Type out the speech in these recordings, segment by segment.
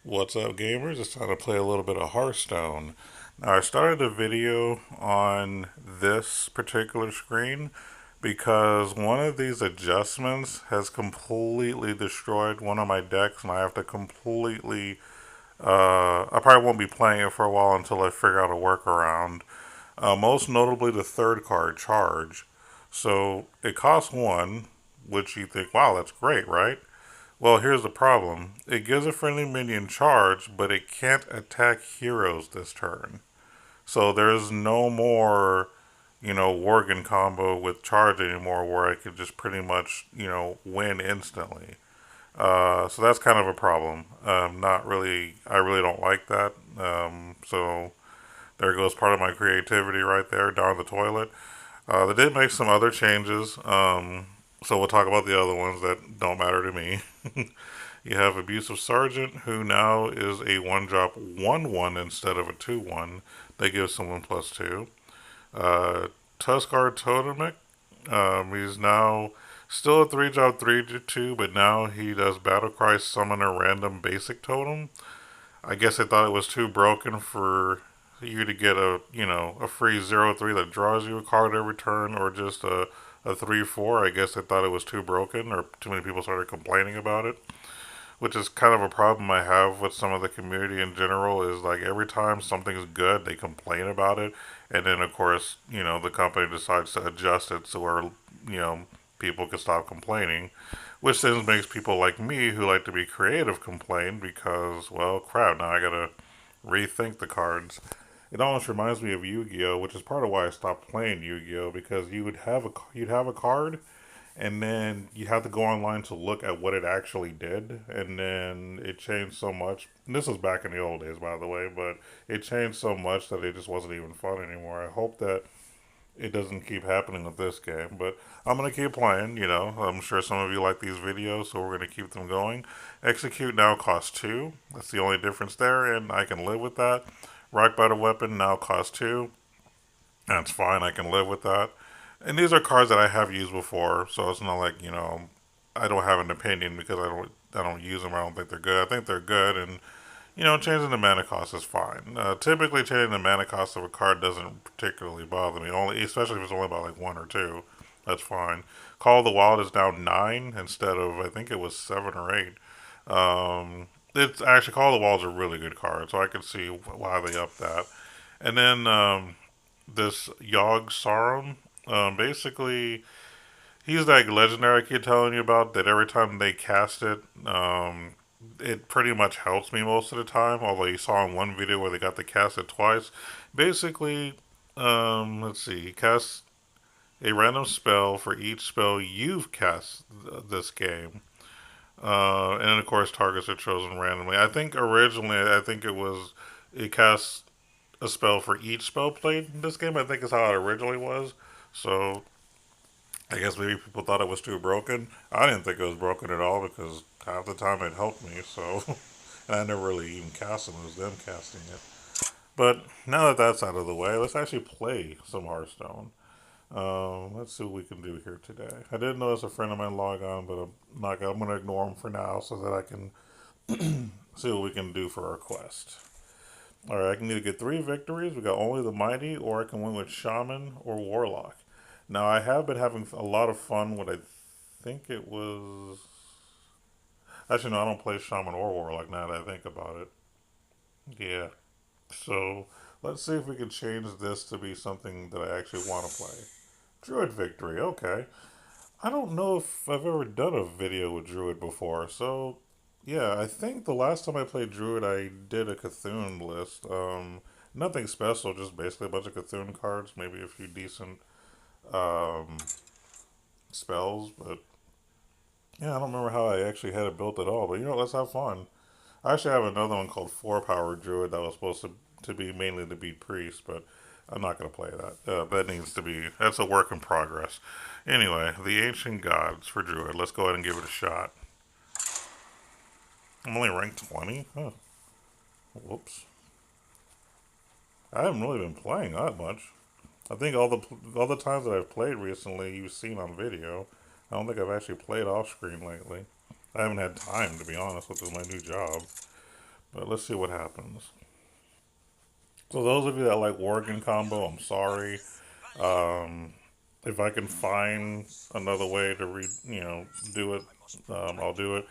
What's up, gamers? It's time to play a little bit of Hearthstone. Now, I started a video on this particular screen because one of these adjustments has completely destroyed one of my decks, and I have to completely. I probably won't be playing it for a while until I figure out a workaround. Most notably, the third card, Charge. So it costs one, which you think, wow, that's great, right? Well, here's the problem. It gives a friendly minion charge, but it can't attack heroes this turn. So there's no more, Worgen combo with charge anymore where I could just pretty much, win instantly. So that's kind of a problem. Not really, I really don't like that. So there goes part of my creativity right there down the toilet. They did make some other changes. So we'll talk about the other ones that don't matter to me. You have Abusive Sergeant, who now is a one drop 1/1 instead of a 2/1. They give someone +2. Uh, Tuskar Totemic, he's now still a 3 drop 3/2, but now he does Battlecry summon a random basic totem. I guess they thought it was too broken for you to get a free 0/3 that draws you a card every turn, or just a 3/4. I guess they thought it was too broken, or too many people started complaining about it, which is kind of a problem I have with some of the community in general. Is like every time something's good, they complain about it, and then of course, the company decides to adjust it so where you know people can stop complaining, which then makes people like me who like to be creative complain because, well, crap, now I gotta rethink the cards. It almost reminds me of Yu-Gi-Oh, which is part of why I stopped playing Yu-Gi-Oh, because you'd have a card, and then you have to go online to look at what it actually did, and then it changed so much. And this was back in the old days, by the way, but it changed so much that it just wasn't even fun anymore. I hope that it doesn't keep happening with this game, but I'm gonna keep playing. I'm sure some of you like these videos, so we're gonna keep them going. Execute now costs two. That's the only difference there, and I can live with that. Rock Bottom Weapon now costs two. That's fine. I can live with that. And these are cards that I have used before, so it's not like I don't have an opinion because I don't use them. I don't think they're good. I think they're good, and changing the mana cost is fine. Typically, changing the mana cost of a card doesn't particularly bother me. Only, especially if it's only about like one or two, that's fine. Call of the Wild is now 9 instead of, I think it was 7 or 8. It's actually, Call of the Wild is a really good card, so I can see why they upped that. And then this Yogg Sarum, basically, he's that legendary I keep telling you about that every time they cast it, it pretty much helps me most of the time. Although you saw in one video where they got to cast it twice. Basically, let's see, he casts a random spell for each spell you've cast this game. And then of course targets are chosen randomly. I think originally, it casts a spell for each spell played in this game. I think is how it originally was. So I guess maybe people thought it was too broken. I didn't think it was broken at all because half the time it helped me. So, and I never really even cast them. It was them casting it. But now that that's out of the way, let's actually play some Hearthstone. Let's see what we can do here today. I did notice a friend of mine log on, but I'm going to ignore him for now so that I can see what we can do for our quest. All right, I can either get 3 victories. We got only the mighty, or I can win with shaman or warlock. Now I have been having a lot of fun with, I think it was, actually no, I don't play shaman or warlock now that I think about it. Yeah. So let's see if we can change this to be something that I actually want to play. Druid victory. Okay. I don't know if I've ever done a video with Druid before, so yeah, I think the last time I played Druid, I did a Cthulhu list. Nothing special, just basically a bunch of Cthulhu cards, maybe a few decent um, spells, but yeah, I don't remember how I actually had it built at all. But let's have fun. I actually have another one called Four Power Druid that was supposed to be mainly to beat Priest, but I'm not going to play that. That's a work in progress. Anyway, the Ancient Gods for Druid. Let's go ahead and give it a shot. I'm only ranked 20? Huh. Whoops. I haven't really been playing that much. I think all the times that I've played recently, you've seen on video. I don't think I've actually played off screen lately. I haven't had time, to be honest, with my new job. But let's see what happens. So those of you that like Worgen combo, I'm sorry. Um, if I can find another way to do it, I'll do it.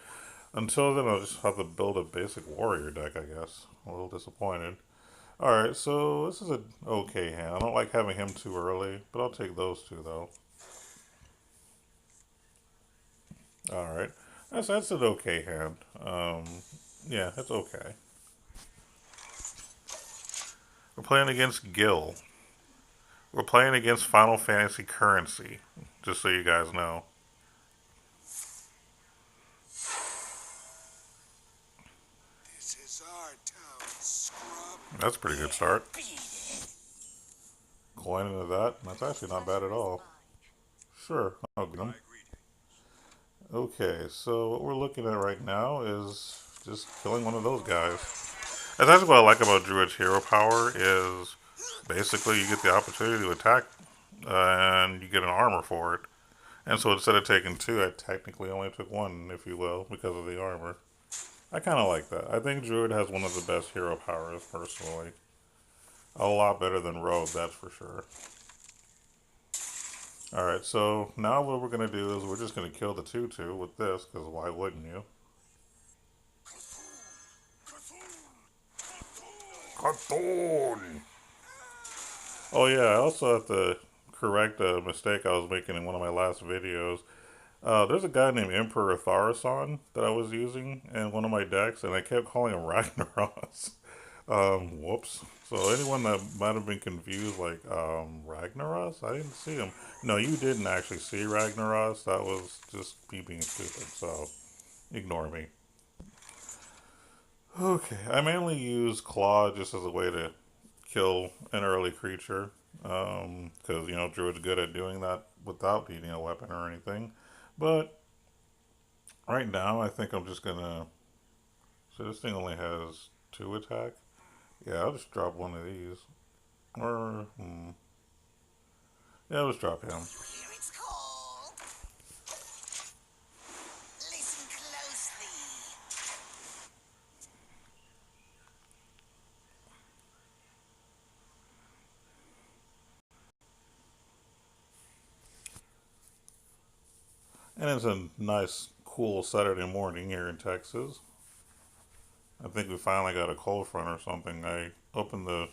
Until then, I'll just have to build a basic warrior deck, I guess. I'm a little disappointed. Alright, so this is an okay hand. I don't like having him too early, but I'll take those two, though. Alright. That's an okay hand. Yeah, it's okay. We're playing against Gil. We're playing against Final Fantasy Currency, just so you guys know. This is our town, scrub. That's a pretty good start. Going into that, that's actually not bad at all. Sure, I'll get him. Okay, so what we're looking at right now is just killing one of those guys. And that's what I like about Druid's hero power is basically you get the opportunity to attack and you get an armor for it. And so instead of taking two, I technically only took one, if you will, because of the armor. I kind of like that. I think Druid has one of the best hero powers, personally. A lot better than Rogue, that's for sure. Alright, so now what we're going to do is we're just going to kill the 2-2 with this, because why wouldn't you? Cartoon! Oh yeah, I also have to correct a mistake I was making in one of my last videos. There's a guy named Emperor Tharasan that I was using in one of my decks, and I kept calling him Ragnaros. Whoops. So anyone that might have been confused, like, Ragnaros? I didn't see him. No, you didn't actually see Ragnaros. That was just me being stupid, so ignore me. Okay, I mainly use Claw just as a way to kill an early creature. Because, Druid's good at doing that without needing a weapon or anything. But right now, I think I'm just gonna. So this thing only has 2 attack. Yeah, I'll just drop one of these. Or, yeah, let's drop him. Hear its call. Listen closely. And it's a nice, cool Saturday morning here in Texas. I think we finally got a cold front or something. I opened the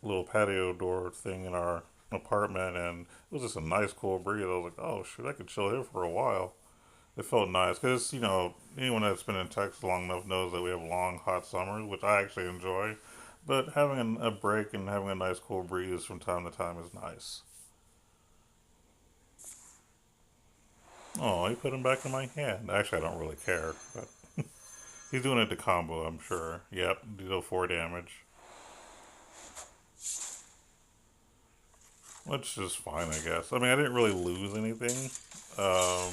little patio door thing in our apartment, and it was just a nice, cool breeze. I was like, oh, shoot, I could chill here for a while. It felt nice because, anyone that's been in Texas long enough knows that we have long, hot summers, which I actually enjoy. But having a break and having a nice, cool breeze from time to time is nice. Oh, he put him back in my hand. Actually, I don't really care, but he's doing it to combo, I'm sure. Yep, deal 4 damage. Which is fine, I guess. I mean, I didn't really lose anything. Um,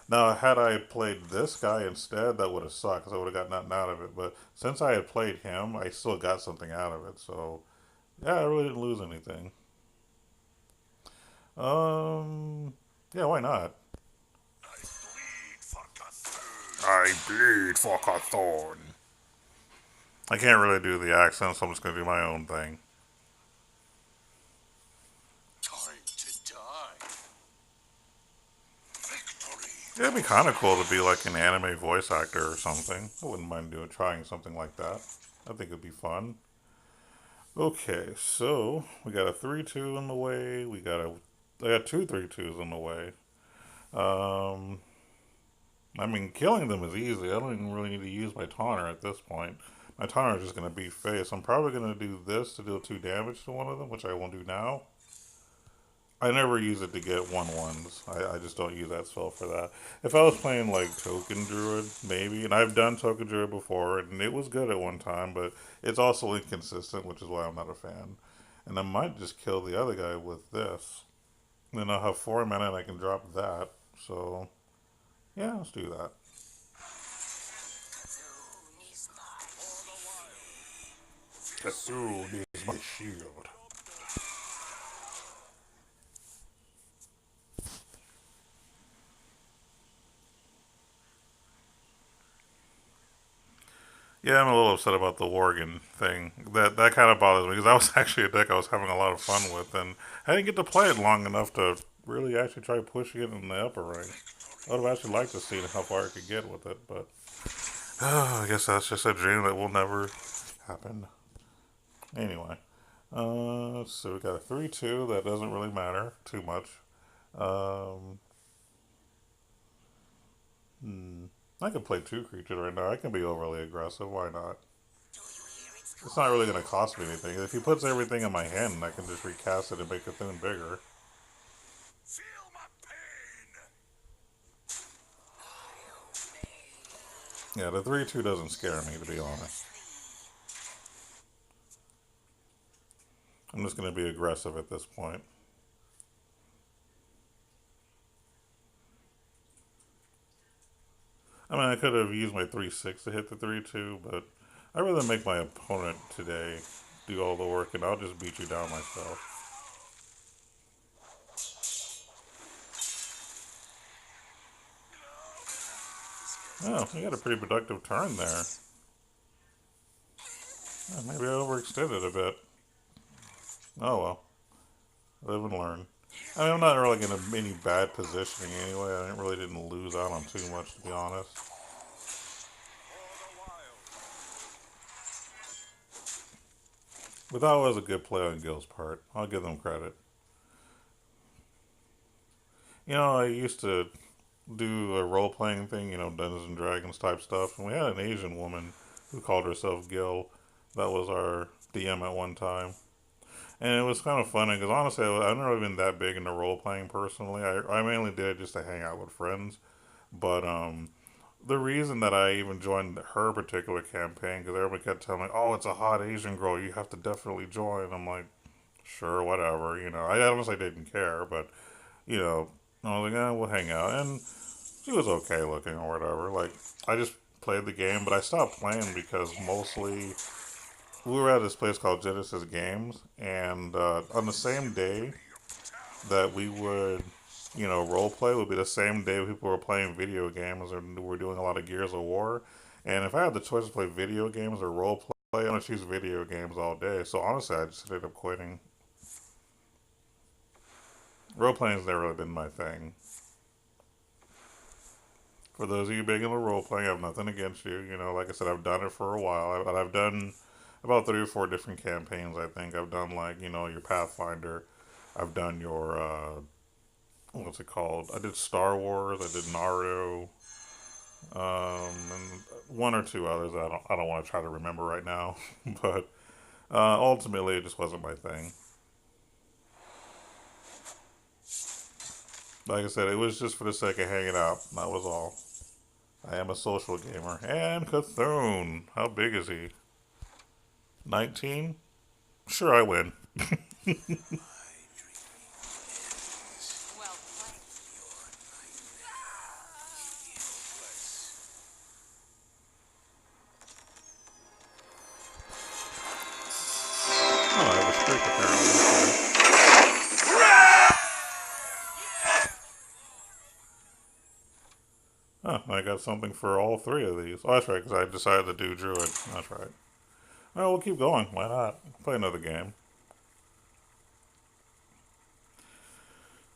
Now, had I played this guy instead, that would have sucked because I would have got nothing out of it. But since I had played him, I still got something out of it. So, yeah, I really didn't lose anything. Um, yeah, why not? I bleed for Cawthorn. I can't really do the accent, so I'm just going to do my own thing. Time to die. Victory. It'd be kind of cool to be like an anime voice actor or something. I wouldn't mind trying something like that. I think it'd be fun. Okay, so we got a 3-2 in the way. I got two 3-2s in the way. Um, I mean, killing them is easy. I don't even really need to use my taunter at this point. My taunter is just going to be face. I'm probably going to do this to deal 2 damage to one of them, which I won't do now. I never use it to get 1/1s. I just don't use that spell for that. If I was playing like Token Druid, maybe, and I've done Token Druid before, and it was good at one time, but it's also inconsistent, which is why I'm not a fan. And I might just kill the other guy with this. Then I'll have 4 mana and I can drop that. So, yeah, let's do that. Kassoon is my shield. Yeah, I'm a little upset about the Worgen thing. That kind of bothers me because that was actually a deck I was having a lot of fun with, and I didn't get to play it long enough to really actually try pushing it in the upper rank. I would have actually liked to see how far I could get with it, but I guess that's just a dream that will never happen. Anyway, so we got a 3-2. That doesn't really matter too much. Um, hmm. I could play two creatures right now. I can be overly aggressive. Why not? Do you hear its It's not really calling? going to cost me anything. If he puts everything in my hand, I can just recast it and make the thing bigger. Feel my pain. Yeah, the 3-2 doesn't scare me, to be honest. Closely. I'm just going to be aggressive at this point. I mean, I could have used my 3-6 to hit the 3-2, but I'd rather make my opponent today do all the work, and I'll just beat you down myself. Oh, you had a pretty productive turn there. Maybe I overextended a bit. Oh well, live and learn. I mean, I'm not really in any bad positioning anyway. I really didn't lose out on too much, to be honest. But that was a good play on Gil's part. I'll give them credit. You know, I used to do a role playing thing, Dungeons and Dragons type stuff, and we had an Asian woman who called herself Gil. That was our DM at one time. And it was kind of funny because honestly, I've never been that big into role playing personally. I mainly did it just to hang out with friends. But the reason that I even joined her particular campaign because everybody kept telling me, "Oh, it's a hot Asian girl. You have to definitely join." I'm like, "Sure, whatever." I honestly didn't care, but you know, I was like, we'll hang out," and she was okay looking or whatever. Like, I just played the game, but I stopped playing because mostly we were at this place called Genesis Games, and on the same day that we would, role play would be the same day people were playing video games and we were doing a lot of Gears of War. And if I had the choice to play video games or role play, I'm gonna choose video games all day. So honestly, I just ended up quitting. Role playing's never really been my thing. For those of you big into role playing, I have nothing against you. Like I said, I've done it for a while. I've done about 3 or 4 different campaigns. I think I've done like your Pathfinder. I've done your what's it called? I did Star Wars. I did Naruto. And one or two others I don't want to try to remember right now, but ultimately it just wasn't my thing. Like I said, it was just for the sake of hanging out. That was all. I am a social gamer. And Cthulhu. How big is he? 19? Sure, I win. Well played. Oh, I have a streak apparently. Okay. Huh, I got something for all three of these. Oh, that's right, because I decided to do druid. That's right. Well, we'll keep going. Why not? Play another game.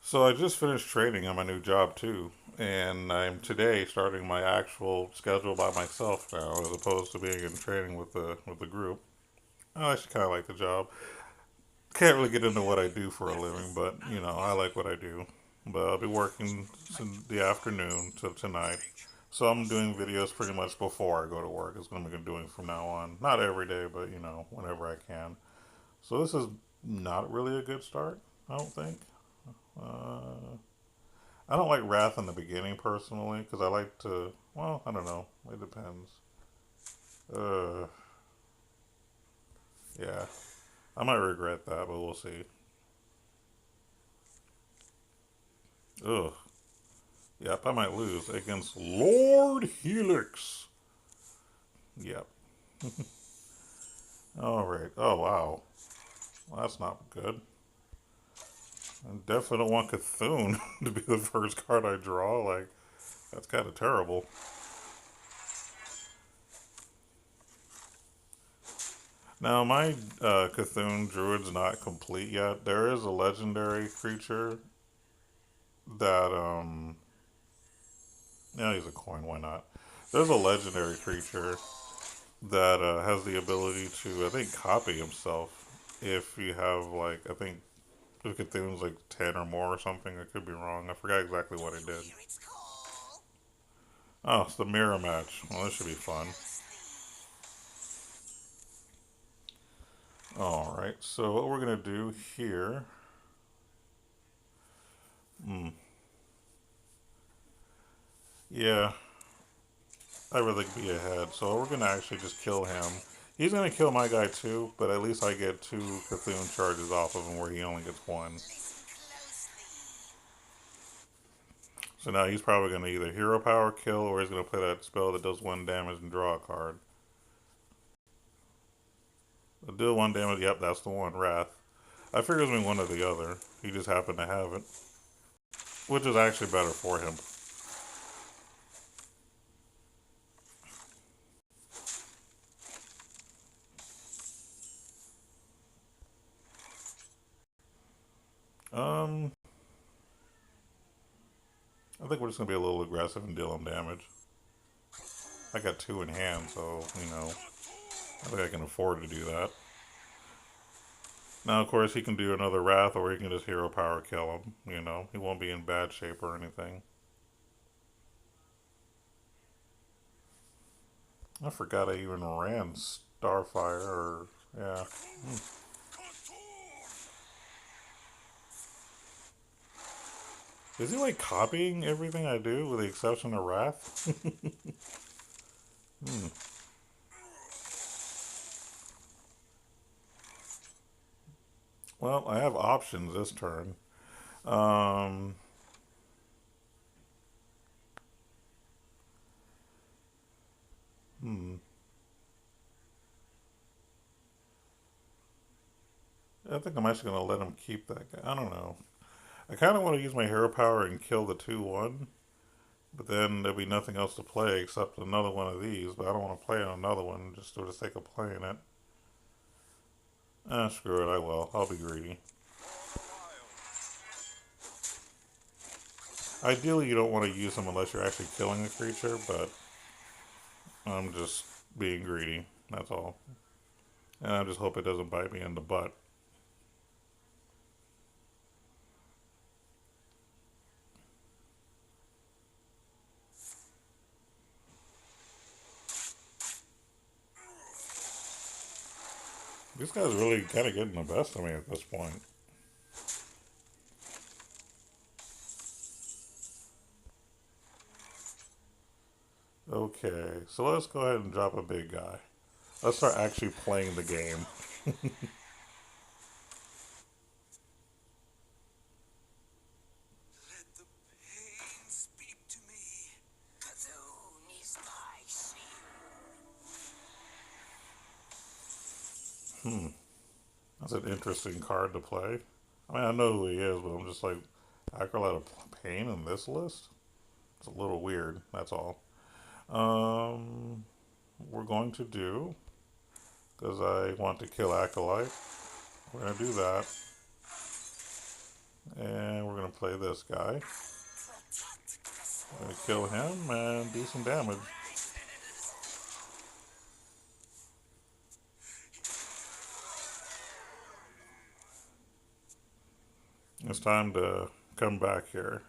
So I just finished training on my new job too, and I'm today starting my actual schedule by myself now, as opposed to being in training with the group. I actually kind of like the job. Can't really get into what I do for a living, but I like what I do. But I'll be working in the afternoon to tonight, so I'm doing videos pretty much before I go to work. It's going to be doing from now on. Not every day, but whenever I can. So this is not really a good start. I don't think. Uh, I don't like Wrath in the beginning personally because I like to. Well, I don't know. It depends. Uh, yeah, I might regret that, but we'll see. Ugh. Yep, I might lose against Lord Helix. Yep. All right. Oh wow. Well, that's not good. I definitely don't want Cthulhu to be the first card I draw. Like that's kind of terrible. Now, my Cthulhu Druid's not complete yet. There is a legendary creature that, yeah, he's a coin, why not? There's a legendary creature that has the ability to, I think, copy himself if you have, like, I think the Cthulhu's like 10 or more or something. I could be wrong. I forgot exactly Do what he you did. hear its call? Oh, it's the mirror match. Well, this should be fun. Closely. Alright, so what we're going to do here. Hmm. Yeah, I'd rather be ahead. So we're going to actually just kill him. He's going to kill my guy too, but at least I get two Cthulhu charges off of him where he only gets one. Listen closely. So now he's probably going to either hero power kill or he's going to play that spell that does one damage and draw a card. Deal one damage, yep, that's the one, Wrath. I figured it was one or the other. He just happened to have it, which is actually better for him. Um, I think we're just gonna be a little aggressive and deal him damage. I got two in hand, so I think I can afford to do that. Now, of course, he can do another Wrath, or he can just hero power kill him. He won't be in bad shape or anything. I forgot I even ran Starfire, or yeah. Is he like copying everything I do with the exception of Wrath? Hmm. Well, I have options this turn. Um, hmm. I think I'm actually going to let him keep that guy. I don't know. I kind of want to use my hero power and kill the 2-1, but then there'll be nothing else to play except another one of these. But I don't want to play on another one just for the sake of playing it. Ah, screw it. I will. I'll be greedy. Ideally, you don't want to use them unless you're actually killing a creature, but I'm just being greedy. That's all. And I just hope it doesn't bite me in the butt. This guy's really kind of getting the best of me at this point. Okay, so let's go ahead and drop a big guy. Let's start actually playing the game. Let the pain speak to me. Cthulhu is my shield. Hmm, that's an interesting card to play. I mean, I know who he is, but I'm just like, Acolyte of Pain in this list? It's a little weird, that's all. We're going to do, because I want to kill Acolyte, we're going to do that. And we're going to play this guy. Protect We're going to Cthulhu. kill him and do some damage. It's time to come back here.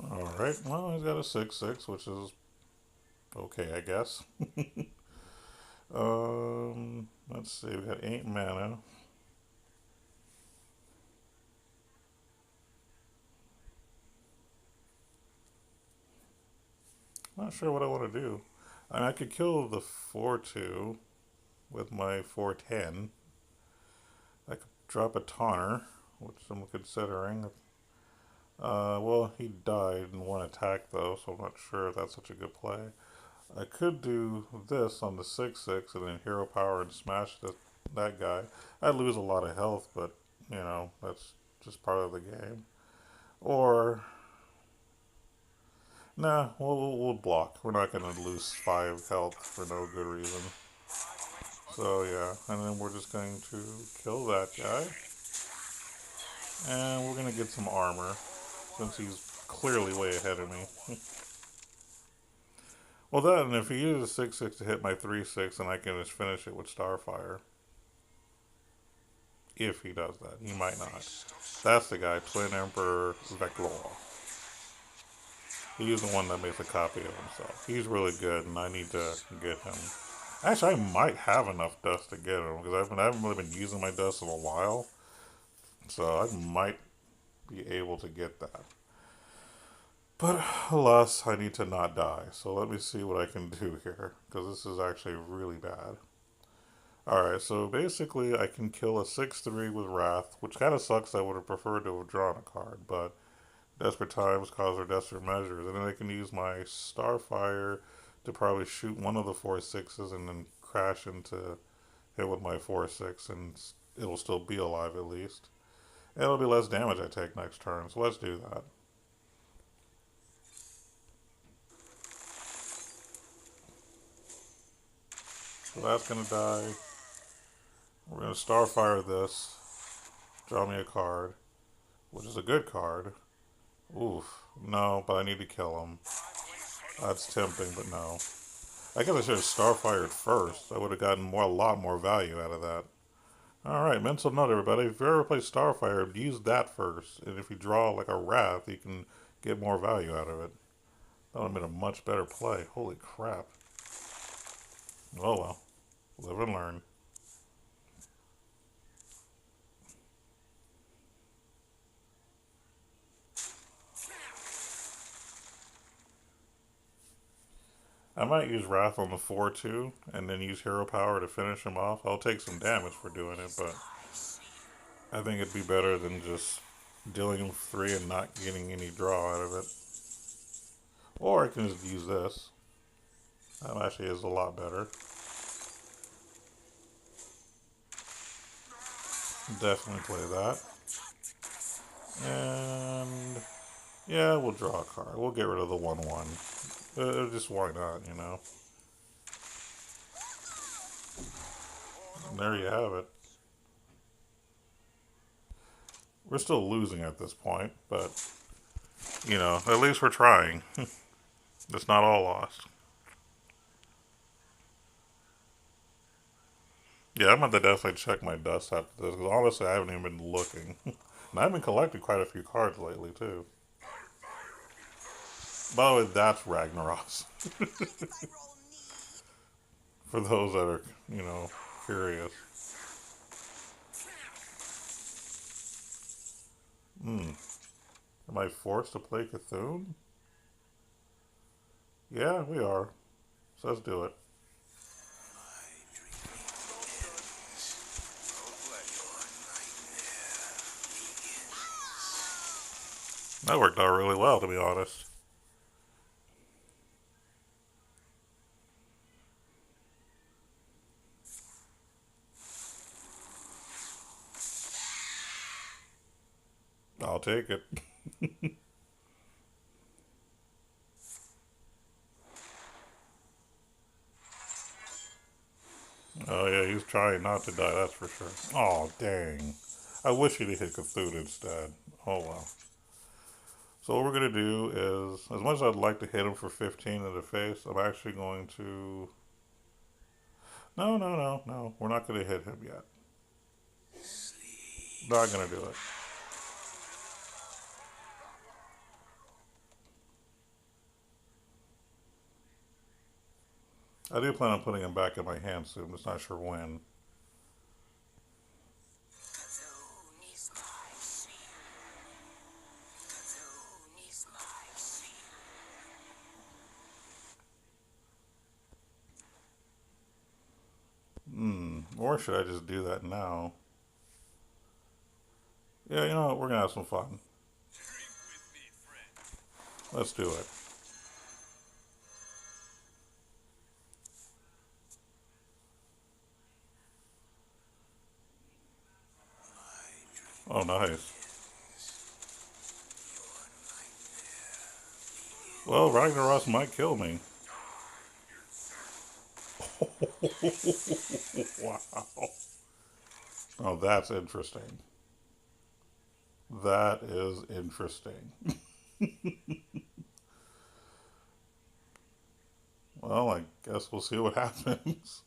Alright, well, he's got a 6/6, which is okay, I guess. Let's see, we got 8 mana. Not sure what I want to do. I mean, I could kill the 4/2 with my 4/10. I could drop a Taunter, which I'm considering. Well, he died in one attack though, so I'm not sure if that's such a good play. I could do this on the 6/6 and then hero power and smash that guy. I'd lose a lot of health, but you know, that's just part of the game. Or, nah, we'll block. We're not going to lose 5 health for no good reason. So, yeah, and then we're just going to kill that guy. And we're going to get some armor since he's clearly way ahead of me. Well, then, if he uses 6/6 to hit my 3/6, then I can just finish it with Starfire. If he does that, he might not. That's the guy, Twin Emperor Veclor. He's the one that makes a copy of himself. He's really good, and I need to get him. Actually, I might have enough dust to get him because I haven't really been using my dust in a while, so I might be able to get that. But alas, I need to not die. So let me see what I can do here because this is actually really bad. Alright, so basically I can kill a 6/3 with Wrath, which kind of sucks. I would have preferred to have drawn a card, but desperate times cause their desperate measures. And then I can use my Starfire to probably shoot one of the 4/6s and then crash into hit with my 4/6, and it'll still be alive at least. And it'll be less damage I take next turn, so let's do that. So that's gonna die. We're gonna Starfire this. Draw me a card, which is a good card. Oof. No, but I need to kill him. That's tempting, but no. I guess I should have Starfired first. I would have gotten a lot more value out of that. Alright, mental note, everybody. If you ever play Starfire, use that first. And if you draw like a Wrath, you can get more value out of it. That would have been a much better play. Holy crap. Oh well. Live and learn. I might use Wrath on the 4-2 and then use Hero Power to finish him off. I'll take some damage for doing it, but I think it'd be better than just dealing him 3 and not getting any draw out of it. Or I can just use this. That actually is a lot better. Definitely play that. And yeah, we'll draw a card. We'll get rid of the 1/1. Just why not, you know? And there you have it. We're still losing at this point, but you know, at least we're trying. It's not all lost. Yeah, I'm going to definitely check my dust after this because honestly, I haven't even been looking. And I've been collecting quite a few cards lately too. By the way, that's Ragnaros. For those that are, you know, curious. Hmm. Am I forced to play C-thun? Yeah, we are. So let's do it. That worked out really well, to be honest. I'll take it. Oh yeah, he's trying not to die, that's for sure. Oh dang. I wish he'd hit C-thun instead. Oh well. So what we're gonna do is, as much as I'd like to hit him for 15 in the face, I'm actually going to. No, no, no, no. We're not gonna hit him yet. Not gonna do it. I do plan on putting him back in my hand soon. I'm just not sure when. Or should I just do that now? Yeah, you know what? We're gonna have some fun. Let's do it. nice. Well, Ragnaros might kill me. Wow. Oh, that's interesting. That is interesting. Well, I guess we'll see what happens.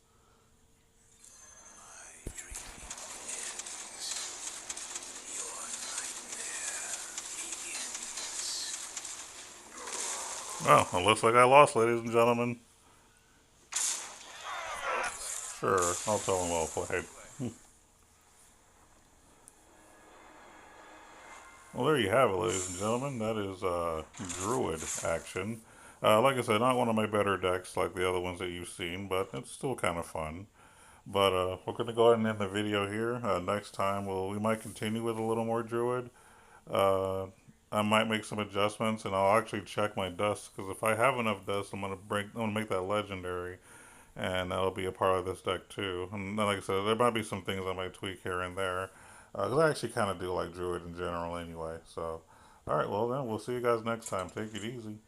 Well, it looks like I lost, ladies and gentlemen. Sure, I'll tell him well played. Well, there you have it, ladies and gentlemen. That is druid action. Like I said, not one of my better decks like the other ones that you've seen, but it's still kind of fun. But we're going to go ahead and end the video here. Next time, we might continue with a little more druid. Uh, I might make some adjustments, and I'll actually check my dust because if I have enough dust, I'm gonna make that legendary, and that'll be a part of this deck too. And then, like I said, there might be some things I might tweak here and there because I actually kind of do like druid in general anyway. So, all right, well then we'll see you guys next time. Take it easy.